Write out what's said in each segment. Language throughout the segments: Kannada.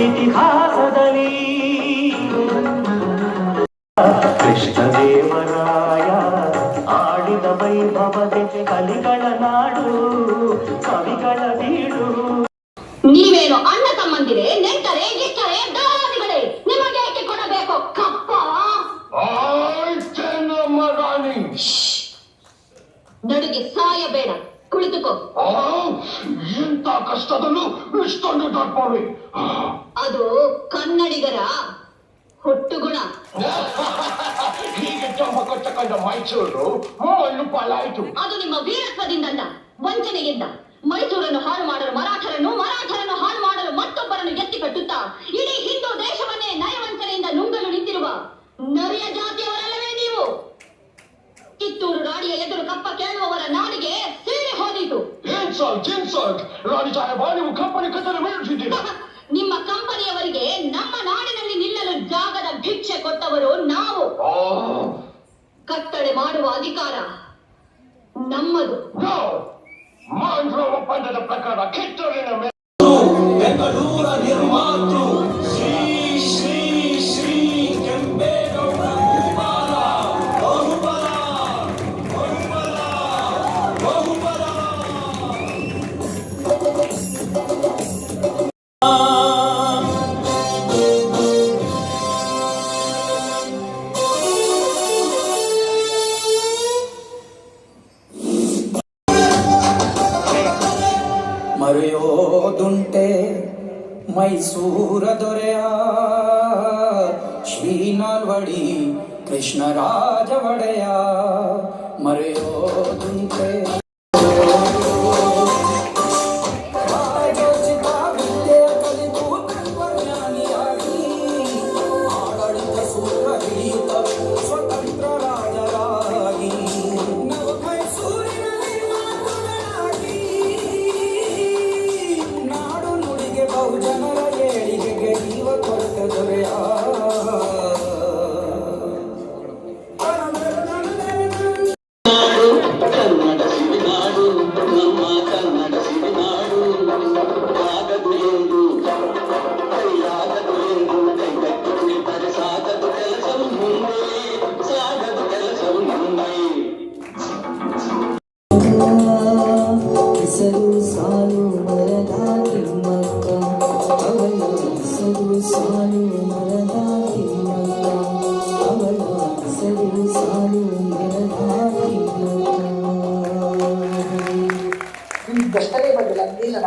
ಇತಿಹಾಸದಲ್ಲಿ ಕೃಷ್ಣದೇವರಾಯ ಆಡಿದ ವೈಭವತೆ ಕಲಿಗಳ ನಾಡು ಕವಿಗಳ ಬೀಡು. ನೀವೇನು ಅಣ್ಣ ತಮ್ಮಂದಿರೇ, ನೆಂಟರೇ, ಗಿಟ್ಟರೇ, ದಾಯಾದಿಗಳೇ, ನಿಮಗೆ ಏಕೆ ಕೊಡಬೇಕು ಕಪ್ಪ? ನಡುಗೆ ಸಾಯಬೇಡ, ಕುಳಿತುಕೋ. ಎಂತ ಕಷ್ಟದಲ್ಲೂ ಇಷ್ಟೊಂದು ದೊಡ್ಡವೇ. ಅದು ಕನ್ನಡಿಗರ ಹುಟ್ಟುಗುಣ. ಹೀಗೆ ಜಂಬ ಕೊಟ್ಟಕೊಂಡ ಮೈಸೂರು ಮಣ್ಣು ಪಾಲಾಯಿತು. ಅದು ನಿಮ್ಮ ವೀರತ್ವದಿಂದಲ್ಲ, ವಂಚನೆಯಿಂದ. ಮೈಸೂರನ್ನು ಹಾಳು ಮಾಡಲು ಮರಾಠರನ್ನು, ಮರಾಠರನ್ನು ಹಾಳು ಮಾಡಲು ಮತ್ತೊಬ್ಬರನ್ನು ಎತ್ತಿ ಕಟ್ಟುತ್ತಾ ಇಡೀ ಹಿಂದೂ ದೇಶವನ್ನೇ ನಯವಂಚನೆಯಿಂದ ನುಂಗಲು ನಿಂತಿರುವ ನರಿಯ ಜಾತಿಯವರಲ್ಲವೇ ನೀವು? ಕಿತ್ತೂರು ರಾಣಿಯ ಎದುರು ಕಪ್ಪ ಕೇಳುವವರ ನಾಡಿಗೆ ಸೇರಿ ಹೋದೀತು. ರಾಣಿ ಸಾಹೇಬ, ನೀವು ಕಂಪನಿ ಕತ್ತಲು ಬೀಳುತ್ತಿದ್ದೀರಾ? ನಿಮ್ಮ ಕಂಪನಿಯವರಿಗೆ ನಮ್ಮ ನಾಡಿನಲ್ಲಿ ನಿಲ್ಲಲು ಜಾಗದ ಭಿಕ್ಷೆ ಕೊಟ್ಟವರು ನಾವು. ಕಟ್ಟಳೆ ಮಾಡುವ ಅಧಿಕಾರ ನಮ್ಮದು. ಒಪ್ಪಂದದ ಪ್ರಕಾರ ಕಿತ್ತೂರಿನ ಬೆಂಗಳೂರ ನಿರ್ಮಾತೃ ಶ್ರೀ ಶ್ರೀ ಶ್ರೀ ಕೆಂಪೇಗೌಡ ಬಹುಬಲ ಬಹುಬಲ ಬಹುಬಲ ಬಹುಬಲ. ಮರೆಯೋದುಂಟೆ ಮೈಸೂರ ದೊರೆಯ ಶ್ರೀ ನಾಲ್ವಡಿ ಕೃಷ್ಣರಾಜ ಒಡೆಯ. ಮರೆಯೋದುಂಟೆ ಆಡಳಿತ ಸೂತ್ರ ಹಿಡಿಯುತ್ತ ಸ್ವತಂತ್ರ ರಾಜರಾಗಿ ನಾಡು ನುಡಿಗೆ ಬಹುಜನರ ಏಳಿಗೆಗೆ ಜೀವ ಕೊಟ್ಟ ದೊರೆಯ. ಕನ್ನಡ ಸಿರಿನಾಡು, ನಮ್ಮ ಕನ್ನಡ ಸಿರಿನಾಡು. ಆಗದು ಎಂದು ಕೈಯಾಗದು ಎಂದು ಕೈಗಟ್ಟಿ ಕುಳಿತರೆ ಸಾಗದು ಕೆಲಸವು ಮುಂದೆ, ಸಾಗದು ಕೆಲಸವು ಮುಂದೆ. ಹೆಸರು ಸಾಲು ಮರದ ತಿಮ್ಮಕ್ಕ, ಅವಳ ಹೆಸರು ಸಾಲು ಮರದ ತಿಮ್ಮಕ್ಕ, ಅವಳ ಹೆಸರು ಸಾಲು ಮರದ ತಿಮ್ಮಕ್ಕ. ಗಷ್ಟನೇ ಬಂದಿಲ್ಲ ಇಲ್ಲ.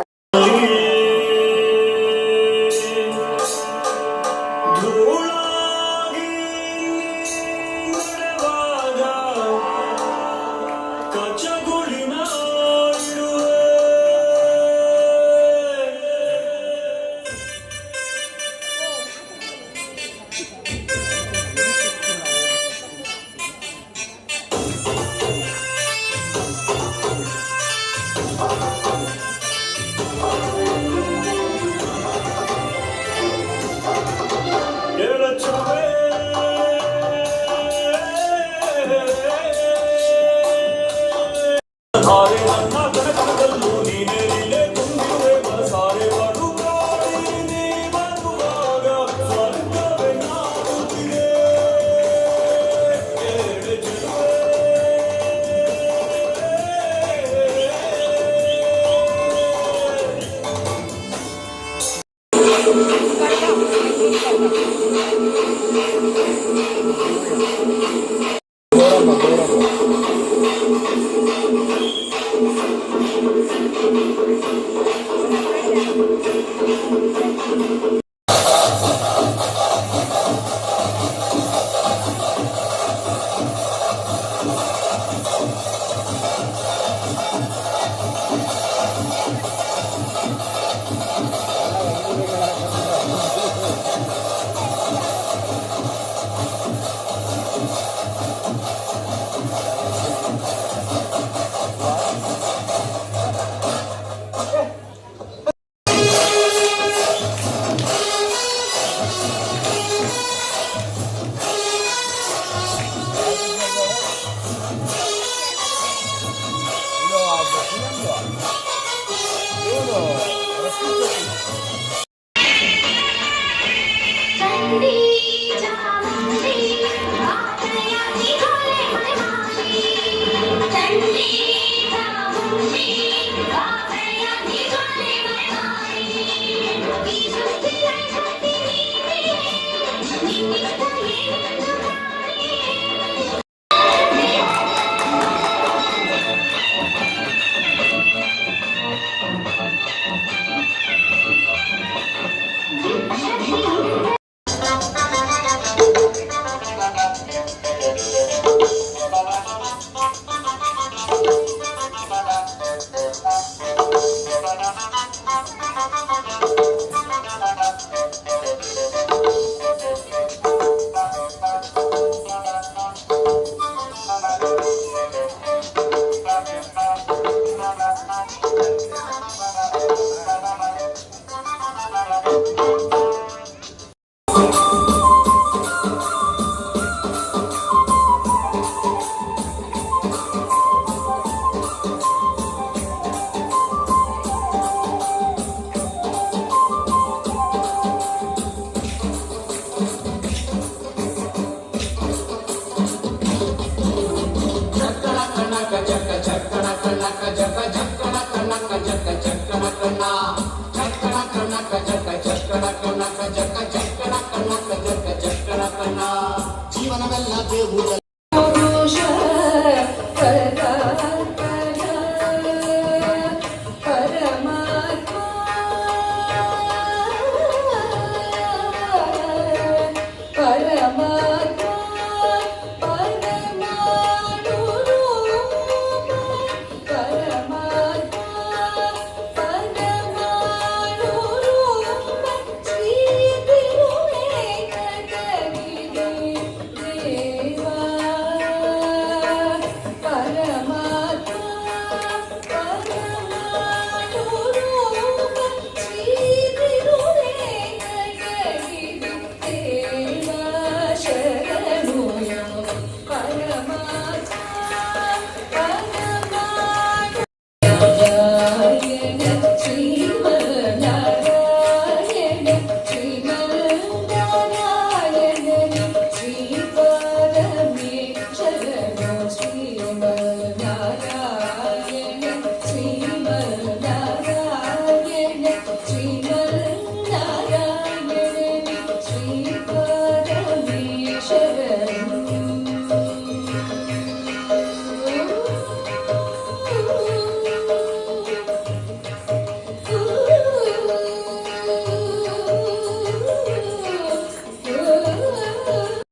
ಜೀವನವೆಲ್ಲ ಬೇವು